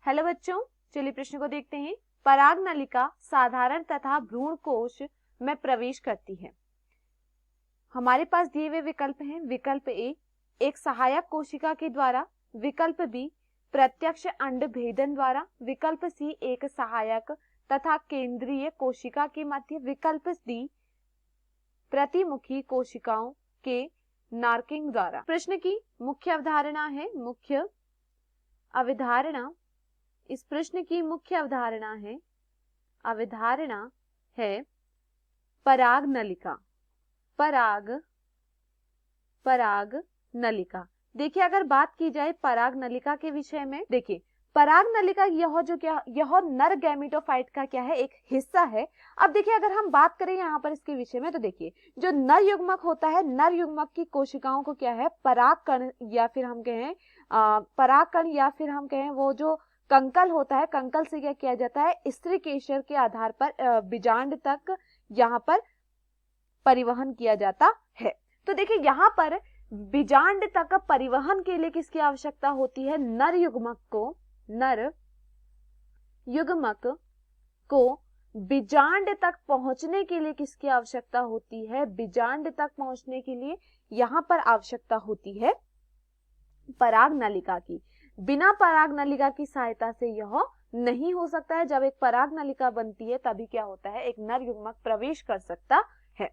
Hello बच्चों, चलिए प्रश्न को देखते हैं। पराग नलिका साधारण तथा भ्रूण कोश में प्रवेश करती है। हमारे पास दिए हुए विकल्प हैं। विकल्प ए, एक सहायक कोशिका के द्वारा। विकल्प बी, प्रत्यक्ष अंड भेदन द्वारा। विकल्प सी, एक सहायक तथा केंद्रीय कोशिका के मध्य। विकल्प डी, प्रतिमुखी कोशिकाओं के नार्किंग द्वारा। प्रश्न की मुख्य अवधारणा है, मुख्य अवधारणा, इस प्रश्न की मुख्य अवधारणा है पराग नलिका। पराग नलिका। देखिए, अगर बात की जाए पराग नलिका के विषय में, देखिए पराग नलिका यह नर गैमेटोफाइट का क्या है, एक हिस्सा है। अब देखिए, अगर हम बात करें यहाँ पर इसके विषय में, तो देखिए जो नर युग्मक होता है, नर युग्मक की कोशिकाओं को क्या है, परागकण या फिर हम कहें परागकण या फिर हम कहें वो जो कंकल होता है, कंकल से क्या किया जाता है, स्त्री केशर के आधार पर बीजांड तक यहाँ पर परिवहन किया जाता है। तो देखिए यहाँ पर बीजांड तक परिवहन के लिए किसकी आवश्यकता होती है, नर युग्मक को बीजांड तक पहुंचने के लिए किसकी आवश्यकता होती है, बीजांड तक पहुंचने के लिए यहाँ पर आवश्यकता होती है पराग नलिका की। बिना पराग नलिका की सहायता से यह नहीं हो सकता है। जब एक पराग नलिका बनती है तभी क्या होता है, एक नर युग्मक प्रवेश कर सकता है।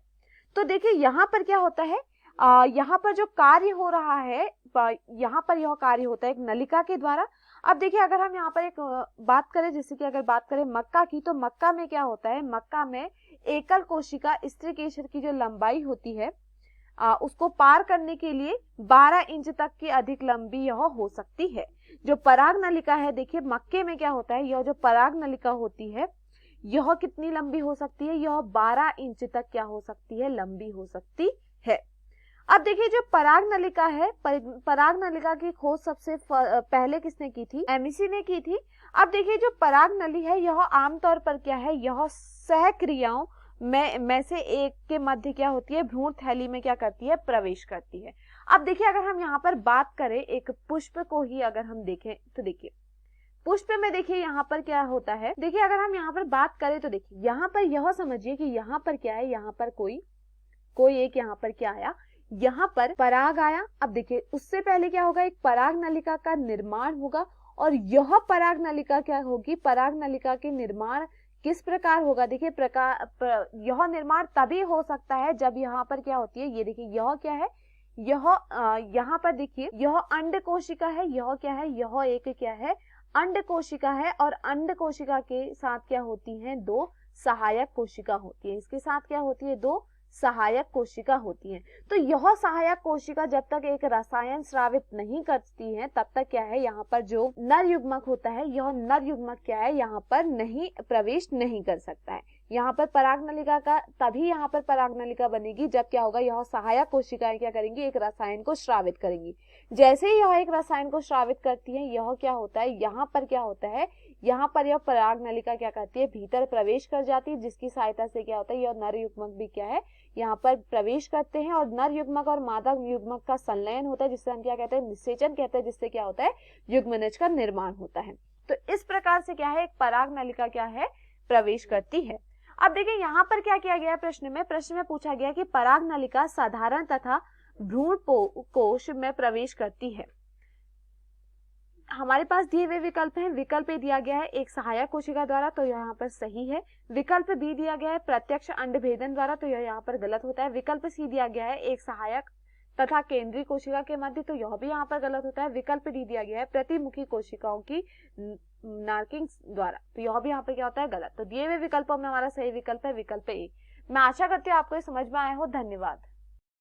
तो देखिए यहाँ पर क्या होता है, यहाँ पर जो कार्य हो रहा है, यहाँ पर यह कार्य होता है एक नलिका के द्वारा। अब देखिए, अगर हम यहाँ पर एक बात करें, जैसे कि अगर बात करें मक्का की, तो मक्का में क्या होता है, मक्का में एकल कोशिका स्त्री केशर की जो लंबाई होती है उसको पार करने के लिए 12 इंच तक की अधिक लंबी यह हो सकती है। जो पराग नलिका है, देखिए मक्के में क्या होता है, यह जो पराग नलिका होती है यह कितनी लंबी हो सकती है, यह 12 इंच तक क्या हो सकती है, लंबी हो सकती है। अब देखिए जो पराग नलिका है, पराग नलिका की खोज सबसे पहले किसने की थी, एमिसी ने की थी। अब देखिए जो पराग नली है यह आमतौर पर क्या है, यह सहक्रियाओं में से एक के मध्य क्या होती है, भ्रूण थैली में क्या करती है, प्रवेश करती है। अब देखिए, अगर हम यहाँ पर बात करें एक पुष्प को ही अगर हम देखें, तो देखिए पुष्प में देखिए यहाँ पर क्या होता है, देखिए अगर हम यहाँ पर बात करें तो देखिए यहाँ पर यह समझिए कि यहाँ पर क्या है, यहाँ पर कोई एक यहाँ पर क्या आया, यहाँ पर पराग आया। अब देखिए उससे पहले क्या होगा, एक पराग नलिका का निर्माण होगा और यह पराग नलिका क्या होगी, पराग नलिका के निर्माण किस प्रकार होगा, देखिए यह निर्माण तभी हो सकता है जब यहाँ पर क्या होती है, ये देखिए यह क्या है, यहाँ पर देखिए यह अंड कोशिका है, यह क्या है, यह एक क्या है, अंड कोशिका है। और अंड कोशिका के साथ क्या होती हैं, दो सहायक कोशिका होती है, इसके साथ क्या होती है, दो सहायक कोशिका होती हैं। तो यह सहायक कोशिका जब तक एक रसायन स्रावित नहीं करती है तब तक क्या है, यहाँ पर जो नर युग्मक होता है, यह नर युग्मक क्या है, यहाँ पर नहीं प्रवेश नहीं कर सकता है। यहाँ पर पराग नलिका का तभी यहाँ पर पराग नलिका बनेगी जब क्या होगा, यह सहायक कोशिकाएं क्या करेंगी, एक रसायन को स्रावित करेंगी। जैसे ही यह एक रसायन को स्रावित करती है, यह क्या होता है, यहाँ पर क्या होता है, यहाँ पर यह पराग नलिका क्या करती है, भीतर प्रवेश कर जाती है, जिसकी सहायता से क्या होता है, यह नर युग्मक भी क्या है, यहाँ पर प्रवेश करते हैं और नर युग्मक और मादा युग्मक का संलयन होता है, जिससे हम क्या कहते हैं, निषेचन कहते हैं, जिससे क्या होता है, युग्मनज का निर्माण होता है। तो इस प्रकार से क्या है, एक पराग नलिका क्या है, प्रवेश करती है। अब देखिए यहाँ पर क्या किया गया है, प्रश्न में पूछा गया कि पराग नलिका साधारण तथा भ्रूण कोश में प्रवेश करती है। हमारे पास दिए हुए विकल्प हैं। विकल्प ए दिया गया है एक सहायक कोशिका द्वारा, तो यहाँ पर सही है। विकल्प बी दिया गया है प्रत्यक्ष अंड भेदन द्वारा, तो यह यहाँ पर गलत होता है। विकल्प सी दिया गया है एक सहायक तथा केंद्रीय कोशिका के मध्य, तो यह भी यहाँ पर गलत होता है। विकल्प डी दिया गया है प्रतिमुखी कोशिकाओं की नार्किंग द्वारा, तो यह भी यहाँ पर क्या होता है, गलत। तो दिए हुए विकल्पों में हमारा सही विकल्प है विकल्प ए। मैं आशा करती हूँ आपको ये समझ में आया हो। धन्यवाद।